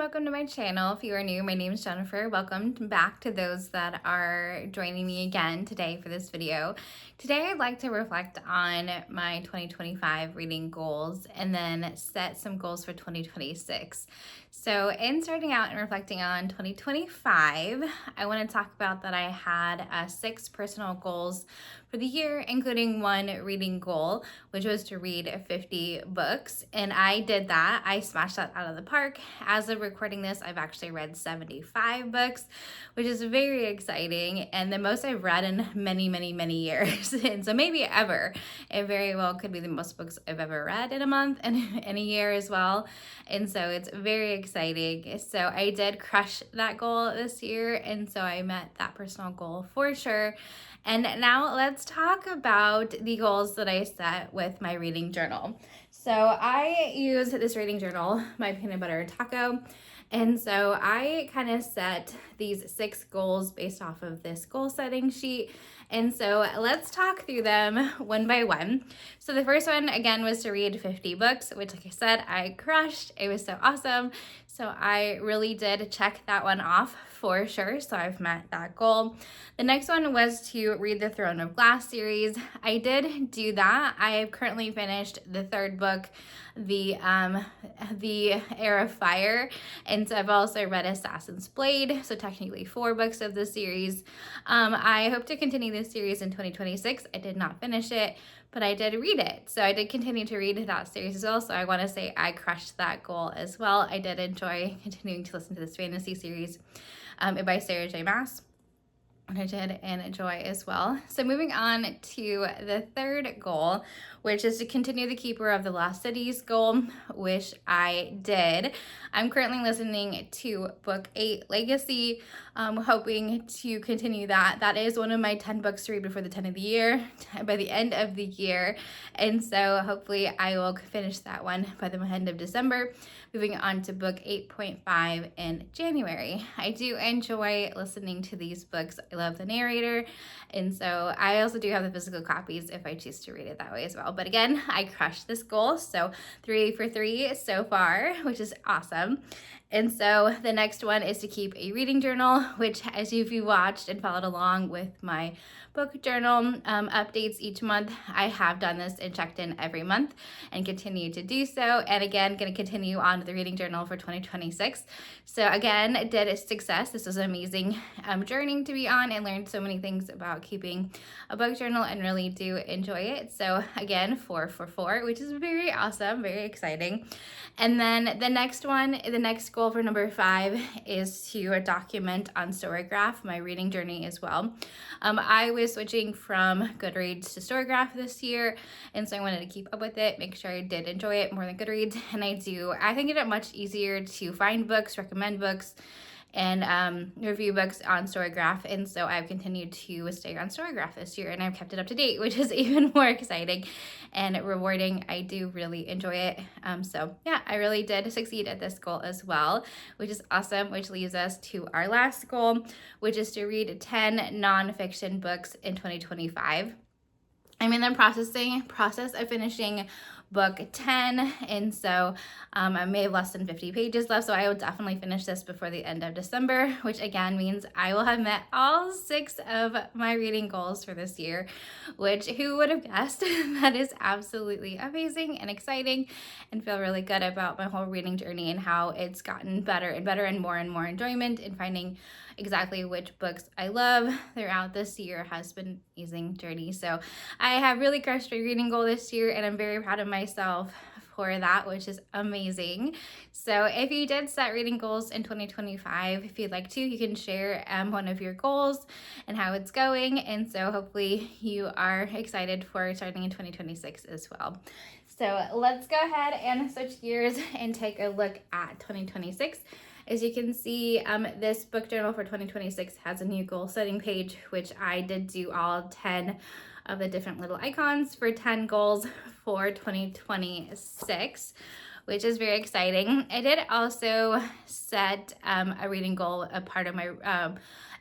welcome to my channel. If you are new, my name is Jennifer. Welcome back to those that are joining me again today for this video. Today I'd like to reflect on my 2025 reading goals and then set some goals for 2026. So in starting out and reflecting on 2025, I want to talk about that I had 6 personal goals for the year, including one reading goal, which was to read 50 books. And I did that. I smashed that out of the park. As of recording this, I've actually read 75 books, which is very exciting and the most I've read in many, many, many years. And so maybe ever. It very well could be the most books I've ever read in a month and in a year as well. And so it's very exciting. So I did crush that goal this year. And so I met that personal goal for sure. And now let's talk about the goals that I set with my reading journal. So I use this reading journal, my peanut butter taco. And so I kind of set these 6 goals based off of this goal setting sheet. And so let's talk through them one by one. So the first one, again, was to read 50 books, which, like I said, I crushed. It was so awesome. So I really did check that one off for sure. So I've met that goal. The next one was to read the Throne of Glass series. I did do that. I have currently finished the 3rd book, the Heir of Fire, and so I've also read Assassin's Blade, so technically 4 books of the series. I hope to continue this series in 2026. I did not finish it, but I did read it, so I did continue to read that series as well. So I want to say I crushed that goal as well. I did enjoy continuing to listen to this fantasy series by Sarah J. Maas, and I did enjoy as well. So moving on to the 3rd goal, which is to continue the Keeper of the Lost Cities goal, which I did. I'm currently listening to book 8, Legacy, hoping to continue that. That is one of my 10 books to read before the 10 of the year, by the end of the year. And so hopefully I will finish that one by the end of December, moving on to book 8.5 in January. I do enjoy listening to these books. I love the narrator. And so I also do have the physical copies if I choose to read it that way as well. But again, I crushed this goal. So 3 for 3 so far, which is awesome. And so the next one is to keep a reading journal, which, as if you watched and followed along with my book journal updates each month, I have done this and checked in every month and continue to do so. And again, going to continue on with the reading journal for 2026. So again, did a success. This was an amazing journey to be on and learned so many things about keeping a book journal and really do enjoy it. So again, 4 for 4, which is very awesome, very exciting. And then the next one, the next goal for number 5 is to document on Storygraph my reading journey as well. I was switching from Goodreads to Storygraph this year, and so I wanted to keep up with it, make sure I did enjoy it more than Goodreads, and I think it much easier to find books, recommend books, and review books on Storygraph. And so I've continued to stay on Storygraph this year, and I've kept it up to date, which is even more exciting and rewarding. I do really enjoy it. So yeah, I really did succeed at this goal as well, which is awesome, which leads us to our last goal, which is to read 10 nonfiction books in 2025. I'm in the process of finishing book 10, and so I may have less than 50 pages left, so I will definitely finish this before the end of December, which again means I will have met all 6 of my reading goals for this year, which who would have guessed? That is absolutely amazing and exciting, and feel really good about my whole reading journey and how it's gotten better and better and more enjoyment in finding exactly which books I love throughout this year. Has been an amazing journey. So I have really crushed my reading goal this year, and I'm very proud of myself for that, which is amazing. So if you did set reading goals in 2025, if you'd like to, you can share one of your goals and how it's going. And so hopefully you are excited for starting in 2026 as well. So let's go ahead and switch gears and take a look at 2026. As you can see, this book journal for 2026 has a new goal setting page, which I did do all 10 of the different little icons for 10 goals for 2026, which is very exciting. I did also set a reading goal,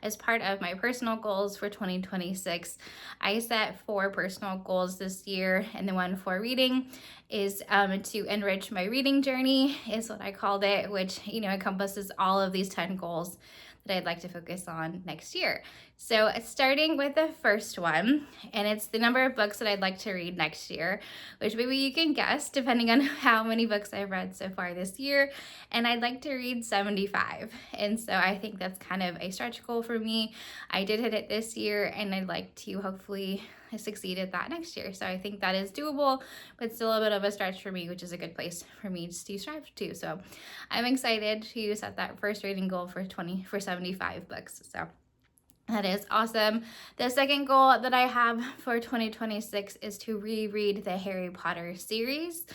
as part of my personal goals for 2026. I set 4 personal goals this year, and the one for reading is to enrich my reading journey, is what I called it, which encompasses all of these 10 goals that I'd like to focus on next year. So starting with the first one, and it's the number of books that I'd like to read next year, which maybe you can guess depending on how many books I've read so far this year. And I'd like to read 75. And so I think that's kind of a stretch goal for me. I did hit it this year, and I'd like to hopefully succeed at that next year. So I think that is doable, but still a bit of a stretch for me, which is a good place for me to strive to. So I'm excited to set that first reading goal for 75 books. So that is awesome. The second goal that I have for 2026 is to reread the Harry Potter series.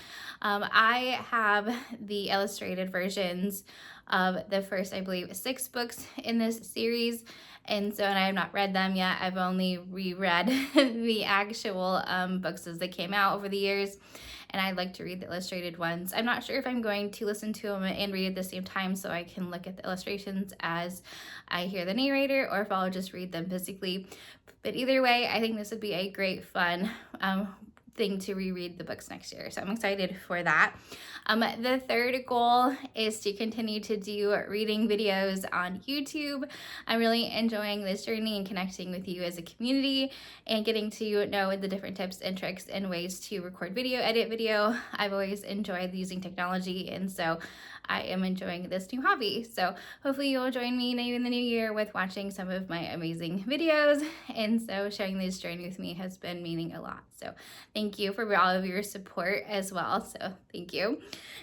I have the illustrated versions of the first, I believe, 6 books in this series. And I have not read them yet. I've only reread the actual books as they came out over the years. And I'd like to read the illustrated ones. I'm not sure if I'm going to listen to them and read at the same time so I can look at the illustrations as I hear the narrator, or if I'll just read them physically. But either way, I think this would be a great fun thing to reread the books next year. So I'm excited for that. The third goal is to continue to do reading videos on YouTube. I'm really enjoying this journey and connecting with you as a community and getting to know the different tips and tricks and ways to record video, edit video. I've always enjoyed using technology, and so I am enjoying this new hobby. So hopefully you'll join me in the new year with watching some of my amazing videos. And so sharing this journey with me has been meaning a lot. So thank you for all of your support as well. So thank you.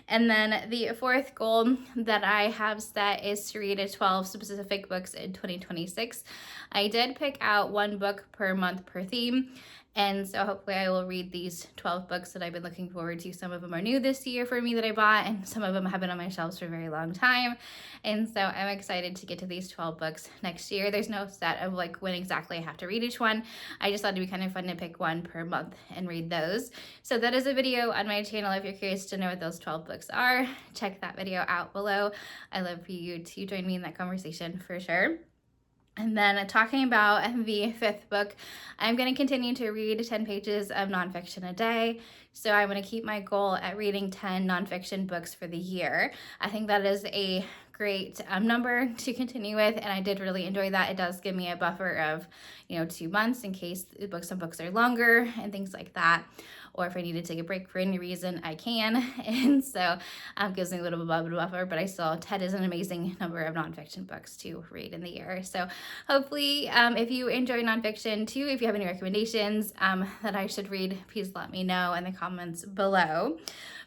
And then the fourth goal that I have set is to read 12 specific books in 2026. I did pick out 1 book per month per theme. And so hopefully I will read these 12 books that I've been looking forward to. Some of them are new this year for me that I bought, and some of them have been on my shelves for a very long time. And so I'm excited to get to these 12 books next year. There's no set of when exactly I have to read each one. I just thought it'd be kind of fun to pick 1 per month and read those. So that is a video on my channel. If you're curious to know what those 12 books are, check that video out below. I'd love for you to join me in that conversation for sure. And then talking about the 5th book, I'm going to continue to read 10 pages of nonfiction a day. So I want to keep my goal at reading 10 nonfiction books for the year. I think that is a great number to continue with, and I did really enjoy that. It does give me a buffer of 2 months in case some books are longer and things like that, or if I need to take a break for any reason, I can. And so gives me a little bit of a buffer, but I still, 10 is an amazing number of nonfiction books to read in the year. So hopefully if you enjoy nonfiction too, if you have any recommendations that I should read, please let me know in the comments below.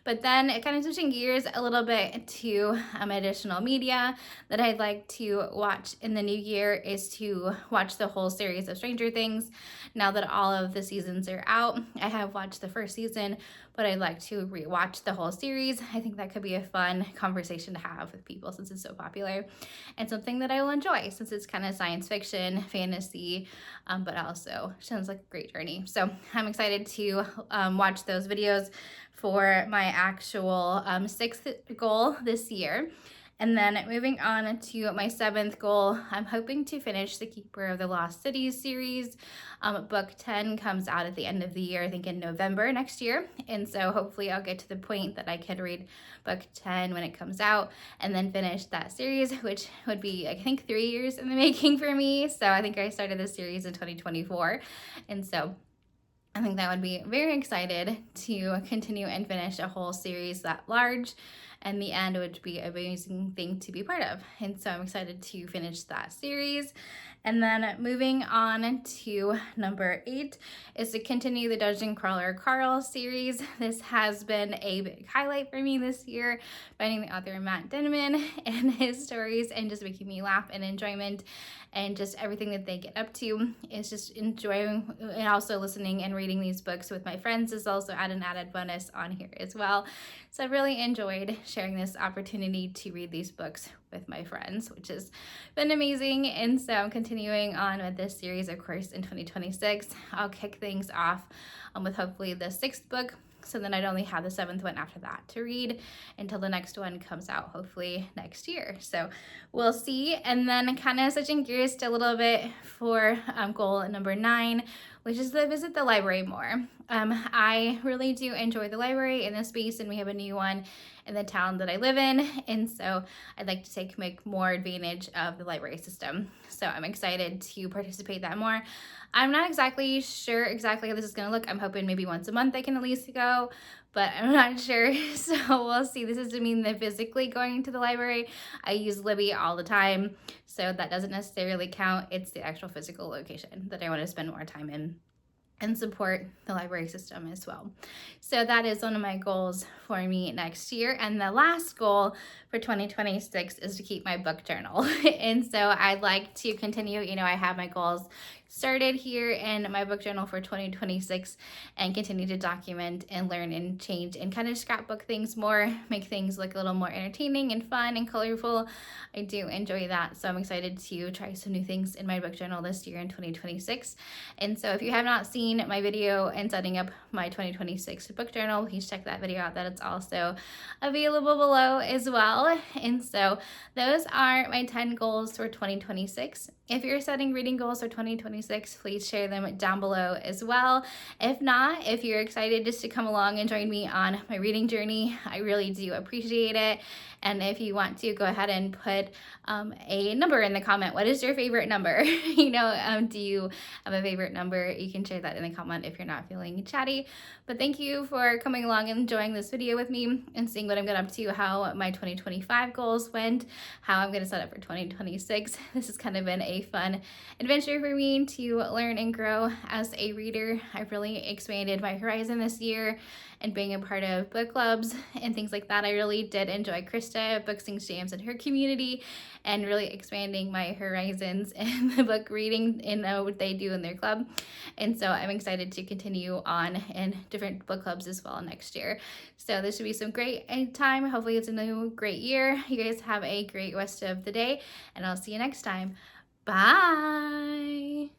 But then kind of switching gears a little bit to additional media that I'd like to watch in the new year is to watch the whole series of Stranger Things. Now that all of the seasons are out, I have watched the first season, but I'd like to rewatch the whole series. I think that could be a fun conversation to have with people since it's so popular, and something that I will enjoy since it's kind of science fiction, fantasy, but also sounds like a great journey. So I'm excited to watch those videos for my actual 6th goal this year. And then moving on to my 7th goal, I'm hoping to finish the Keeper of the Lost Cities series. Book 10 comes out at the end of the year, I think in November next year. And so hopefully I'll get to the point that I could read book 10 when it comes out and then finish that series, which would be, I think, 3 years in the making for me. So I think I started this series in 2024. And so I think that would be very excited to continue and finish a whole series that large, and the end would be an amazing thing to be part of. And so I'm excited to finish that series. And then moving on to number 8 is to continue the Dungeon Crawler Carl series. This has been a big highlight for me this year, finding the author Matt Denman and his stories and just making me laugh and enjoyment, and just everything that they get up to is just enjoying, and also listening and reading these books with my friends is also an added bonus on here as well. So I've really enjoyed sharing this opportunity to read these books with my friends, which has been amazing. And so I'm continuing on with this series, of course, in 2026. I'll kick things off with hopefully the 6th book. So then I'd only have the 7th one after that to read until the next one comes out, hopefully next year. So we'll see. And then kind of switching gears to a little bit for goal number 9, which is to visit the library more. I really do enjoy the library in this space, and we have a new one in the town that I live in, and so I'd like to make more advantage of the library system. So I'm excited to participate that more. I'm not exactly sure exactly how this is going to look. I'm hoping maybe once a month I can at least go, but I'm not sure. So we'll see. This doesn't mean that physically going to the library. I use Libby all the time, so that doesn't necessarily count. It's the actual physical location that I want to spend more time in and support the library system as well. So that is one of my goals for me next year. And the last goal for 2026 is to keep my book journal. And so I'd like to continue, I have my goals started here in my book journal for 2026 and continue to document and learn and change and kind of scrapbook things more, make things look a little more entertaining and fun and colorful. I do enjoy that. So I'm excited to try some new things in my book journal this year in 2026. And so if you have not seen my video in setting up my 2026 book journal, please check that video out. That it's also available below as well. And so those are my 10 goals for 2026. If you're setting reading goals for 2026, please share them down below as well. If not, if you're excited just to come along and join me on my reading journey, I really do appreciate it. And if you want to, go ahead and put a number in the comment. What is your favorite number? Do you have a favorite number? You can share that in the comment if you're not feeling chatty. But thank you for coming along and enjoying this video with me and seeing what I'm going up to, how my 2025 goals went, how I'm going to set up for 2026. This has kind of been a fun adventure for me to learn and grow as a reader. I've really expanded my horizon this year and being a part of book clubs and things like that. I really did enjoy Krista, Books, Things, Jams, and her community, and really expanding my horizons in the book reading and what they do in their club. And so I'm excited to continue on in different book clubs as well next year. So this should be some great time. Hopefully it's a new great year. You guys have a great rest of the day, and I'll see you next time. Bye.